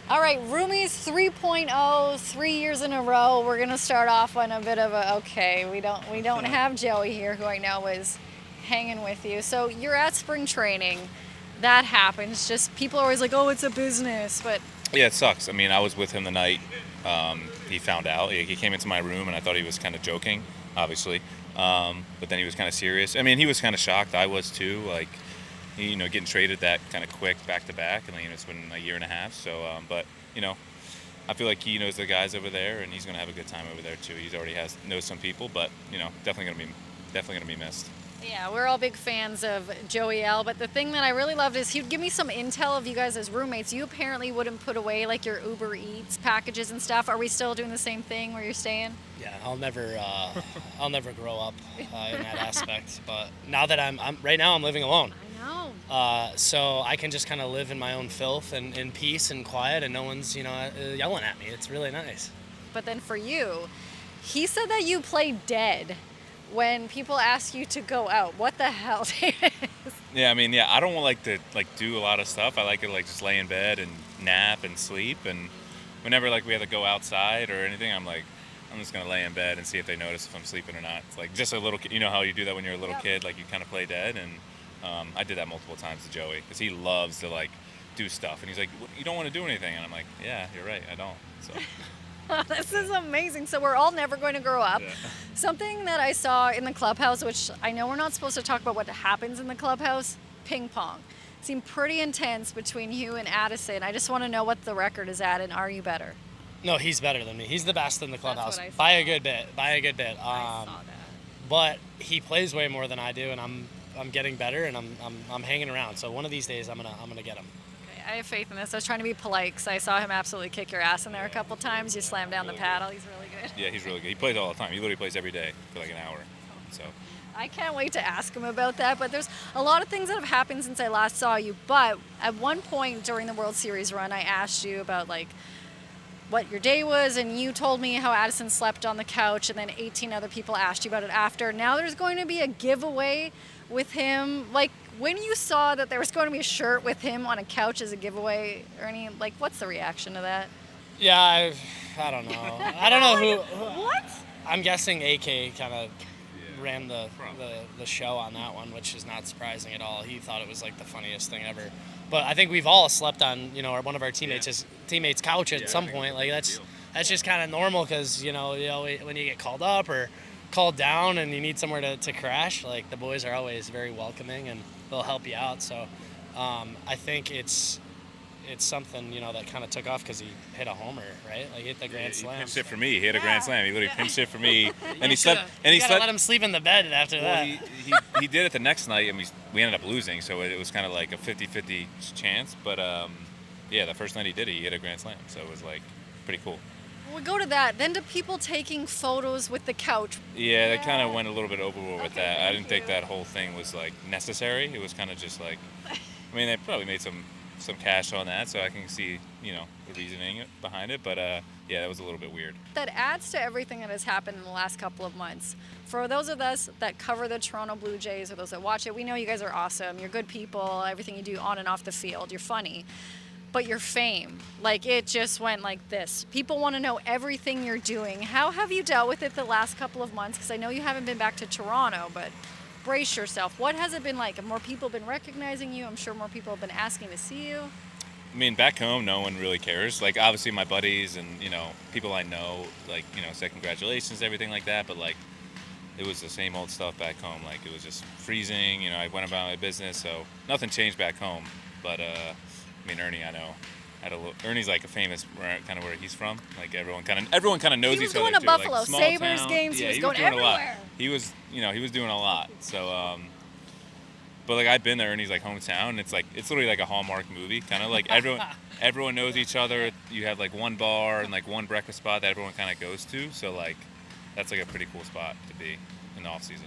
All right, Roomies 3.0, 3 years in a row. We're gonna start off on a bit of a okay. We don't have Joey here, who I know is hanging with you. So you're at spring training. That happens. Just people are always like, oh, it's a business, but Yeah, it sucks. I mean, I was with him the night he found out. He came into my room, and I thought he was kind of joking, obviously. But then he was kind of serious. I mean, he was kind of shocked. I was too. Like, getting traded that kind of quick back to back, and it's been a year and a half. So, but I feel like he knows the guys over there, and he's gonna have a good time over there too. He's already knows some people, but definitely gonna be missed. yeah, we're all big fans of Joey L. But the thing that I really loved is he'd give me some intel of you guys as roommates. You apparently wouldn't put away like your Uber Eats packages and stuff. Are we still doing the same thing where you're staying? Yeah, I'll never grow up in that aspect. But now that I'm right now, I'm living alone. I know. So I can just kind of live in my own filth and in peace and quiet, and no one's yelling at me. It's really nice. But then for you, he said that you play dead when people ask you to go out. What the hell? Yeah, I mean, yeah, I don't like to do a lot of stuff. I like to just lay in bed and nap and sleep. And whenever we have to go outside or anything, I'm just gonna lay in bed and see if they notice if I'm sleeping or not. It's like just a little. You know how you do that when you're a little kid, like you kind of play dead. And I did that multiple times to Joey because he loves to do stuff. And he's like, you don't want to do anything, and I'm like, yeah, you're right, I don't. So. This is amazing. So we're all never going to grow up. Yeah. Something that I saw in the clubhouse, which I know we're not supposed to talk about what happens in the clubhouse, ping pong. Seemed pretty intense between you and Addison. I just want to know what the record is at, and are you better? No, he's better than me. He's the best in the clubhouse what I saw. by a good bit. I saw that. But he plays way more than I do, and I'm getting better, and I'm hanging around. So one of these days, I'm gonna get him. Okay, I have faith in this. I was trying to be polite because I saw him absolutely kick your ass in there a couple times. You slammed down the paddle. He's really good. Yeah, he's really good. He plays all the time. He literally plays every day for like an hour. So. I can't wait to ask him about that, but there's a lot of things that have happened since I last saw you. But at one point during the World Series run, I asked you about what your day was, and you told me how Addison slept on the couch, and then 18 other people asked you about it after. Now there's going to be a giveaway with him. When you saw that there was going to be a shirt with him on a couch as a giveaway, Ernie, what's the reaction to that? Yeah, I don't know. I don't know who. What? I'm guessing AK kind of ran the show on that one, which is not surprising at all. He thought it was the funniest thing ever. But I think we've all slept on one of our teammates' couch at some point. That's just kind of normal because when you get called up or called down and you need somewhere to crash, the boys are always very welcoming and they'll help you out. So I think it's something that kind of took off because he hit a homer, right? He hit the grand slam. He pinched it for me. He hit a grand slam. He literally pinched it for me, and he slept. And he gotta slept. let him sleep in the bed after that. He did it the next night, and we ended up losing. So it was kind of like a 50-50 chance. But yeah, the first night he did it, he hit a grand slam. So it was pretty cool. We go to that. Then to people taking photos with the couch. Yeah, they kind of went a little bit overboard with Okay, that. I thank didn't think you. that whole thing was necessary. It was kind of just they probably made some cash on that, so I can see the reasoning behind it. But yeah, that was a little bit weird. That adds to everything that has happened in the last couple of months. For those of us that cover the Toronto Blue Jays, or those that watch it, we know you guys are awesome. You're good people. Everything you do on and off the field, you're funny. But your fame, it just went like this. People want to know everything you're doing. How have you dealt with it the last couple of months? Because I know you haven't been back to Toronto, but brace yourself. What has it been like? Have more people been recognizing you? I'm sure more people have been asking to see you. I mean, back home, no one really cares. Obviously my buddies and, people I know, said congratulations, everything like that. But, it was the same old stuff back home. It was just freezing. I went about my business. So nothing changed back home. But, Ernie, I know. Ernie's a famous kind of where he's from. Everyone kind of knows each other. He was going to too. Buffalo Small Sabres town. games. Yeah, he was going doing everywhere. a lot. He was doing a lot. So, but I've been there, Ernie's hometown. And it's literally a Hallmark movie. Kind of everyone knows each other. You have one bar and one breakfast spot that everyone kind of goes to. So that's a pretty cool spot to be in the off season.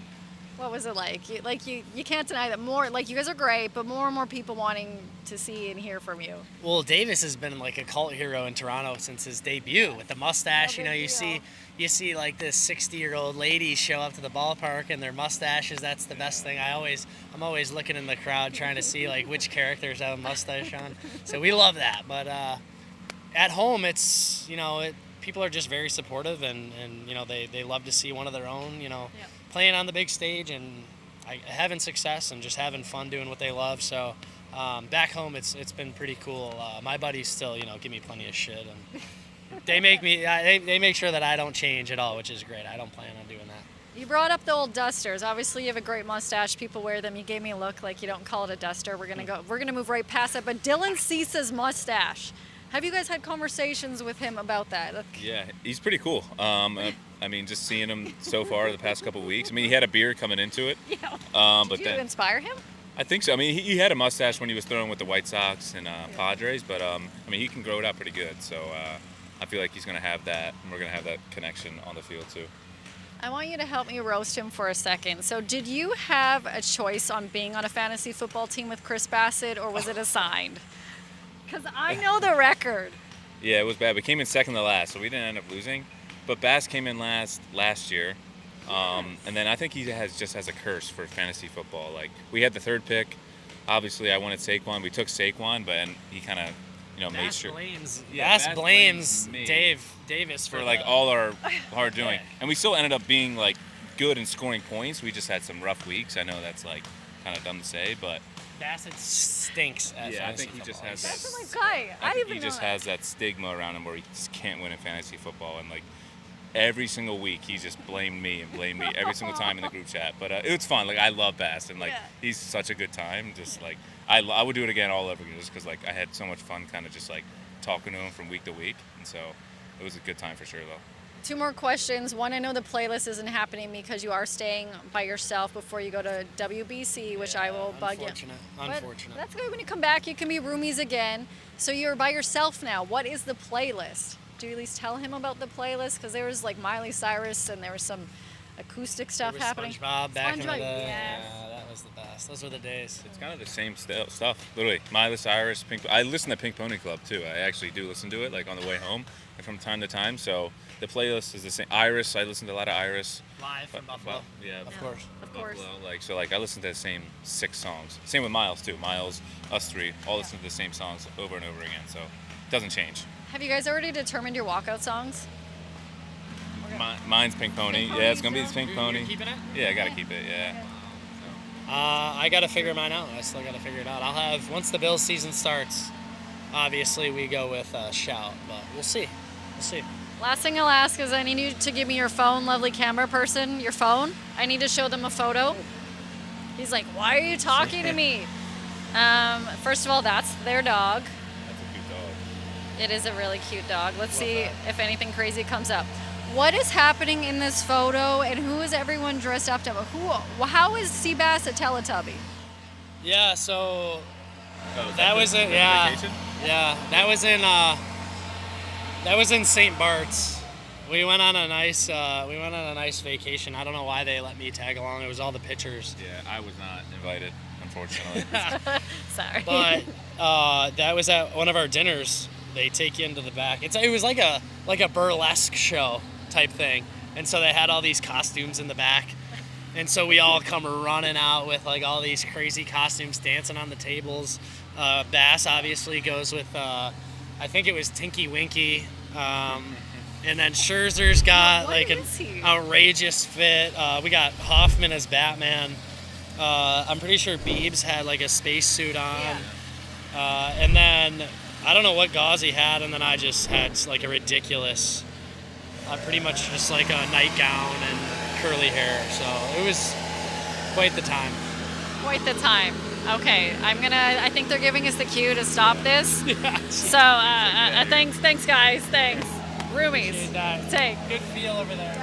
What was it like? You can't deny that more, you guys are great, but more and more people wanting to see and hear from you. Well, Davis has been a cult hero in Toronto since his debut with the mustache. No big You deal. see this 60-year-old lady show up to the ballpark and their mustaches. That's the best thing. I'm always looking in the crowd trying to see which characters have a mustache on. So we love that. But at home, it's, people are just very supportive, and they love to see one of their own, playing on the big stage and having success and just having fun doing what they love. So back home, it's been pretty cool. My buddies still, give me plenty of shit, and they make sure that I don't change at all, which is great. I don't plan on doing that. You brought up the old dusters. Obviously, you have a great mustache. People wear them. You gave me a look like you don't call it a duster. We're gonna move right past it. But Dylan Cease's mustache. Have you guys had conversations with him about that? Yeah, he's pretty cool. I mean, just seeing him so far the past couple of weeks. I mean, he had a beard coming into it. Yeah. Did you inspire him? I think so. I mean, he had a mustache when he was throwing with the White Sox and Padres, but I mean, he can grow it out pretty good. So I feel like he's going to have that, and we're going to have that connection on the field too. I want you to help me roast him for a second. So did you have a choice on being on a fantasy football team with Chris Bassett, or was it assigned? Because I know the record. Yeah, it was bad. We came in second to last, so we didn't end up losing. But Bass came in last year. And then I think he just has a curse for fantasy football. Like, we had the third pick. Obviously, I wanted Saquon. We took Saquon, but he kind of, made sure. Bass blames Davis for like all our hard doing. And we still ended up being like good and scoring points. We just had some rough weeks. I know that's like kind of dumb to say, but Bassett stinks at fantasy I think he football. just has That's that. my guy. I think he just has that stigma around him where he just can't win in fantasy football, and like every single week he's just blamed me every single time in the group chat. But it's fun. Like, I love Bass, and like he's such a good time. Just like I would do it again all over again, just because like I had so much fun kind of just like talking to him from week to week, and so it was a good time for sure though. 2 more questions. One, I know the playlist isn't happening because you are staying by yourself before you go to WBC, which I will bug you. Unfortunate. That's good. When you come back, you can be roomies again. So you're by yourself now. What is the playlist? Do you at least tell him about the playlist? Because there was like Miley Cyrus and there was some acoustic stuff happening. SpongeBob back in the day. Yes. Yeah, that was the best. Those were the days. It's kind of the same stuff, literally. Miley Cyrus, I listen to Pink Pony Club too. I actually do listen to it like on the way home and from time to time. So the playlist is the same. Iris, I listen to a lot of Iris. Live from Buffalo. Yeah, of course. Of course. Buffalo, I listen to the same 6 songs. Same with Miles too. Miles, us 3, all listen to the same songs over and over again. So it doesn't change. Have you guys already determined your walkout songs? Mine's Pink Pony. Pink Pony, Yeah, it's gonna be so? this Pink Pony. You're keeping it? Yeah, I gotta keep it. Yeah. I got to figure mine out. I still got to figure it out. I'll have, once the Bills season starts, obviously we go with Shout, but we'll see. Last thing I'll ask is I need you to give me your phone, lovely camera person, your phone. I need to show them a photo. He's like, why are you talking to me? First of all, that's their dog. That's a cute dog. It is a really cute dog. Let's see if anything crazy comes up. What is happening in this photo, and who is everyone dressed up to? How is Seabass a Teletubby? Yeah, so that was it. Vacation? Yeah, that was in St. Bart's. We went on a nice vacation. I don't know why they let me tag along. It was all the pictures. Yeah, I was not invited, unfortunately. Sorry. But that was at one of our dinners. They take you into the back. It was like a burlesque show type thing, and so they had all these costumes in the back, and so we all come running out with like all these crazy costumes, dancing on the tables. Bass obviously goes with I think it was Tinky Winky, and then Scherzer's got like an outrageous fit. We got Hoffman as Batman. I'm pretty sure Biebs had like a spacesuit on, and then I don't know what gauze he had, and then I just had like a ridiculous, pretty much just like a nightgown and curly hair. So it was quite the time. Quite the time. Okay, I think they're giving us the cue to stop this. Yeah. So thanks guys, thanks. Roomies. Good Take. Good feel over there.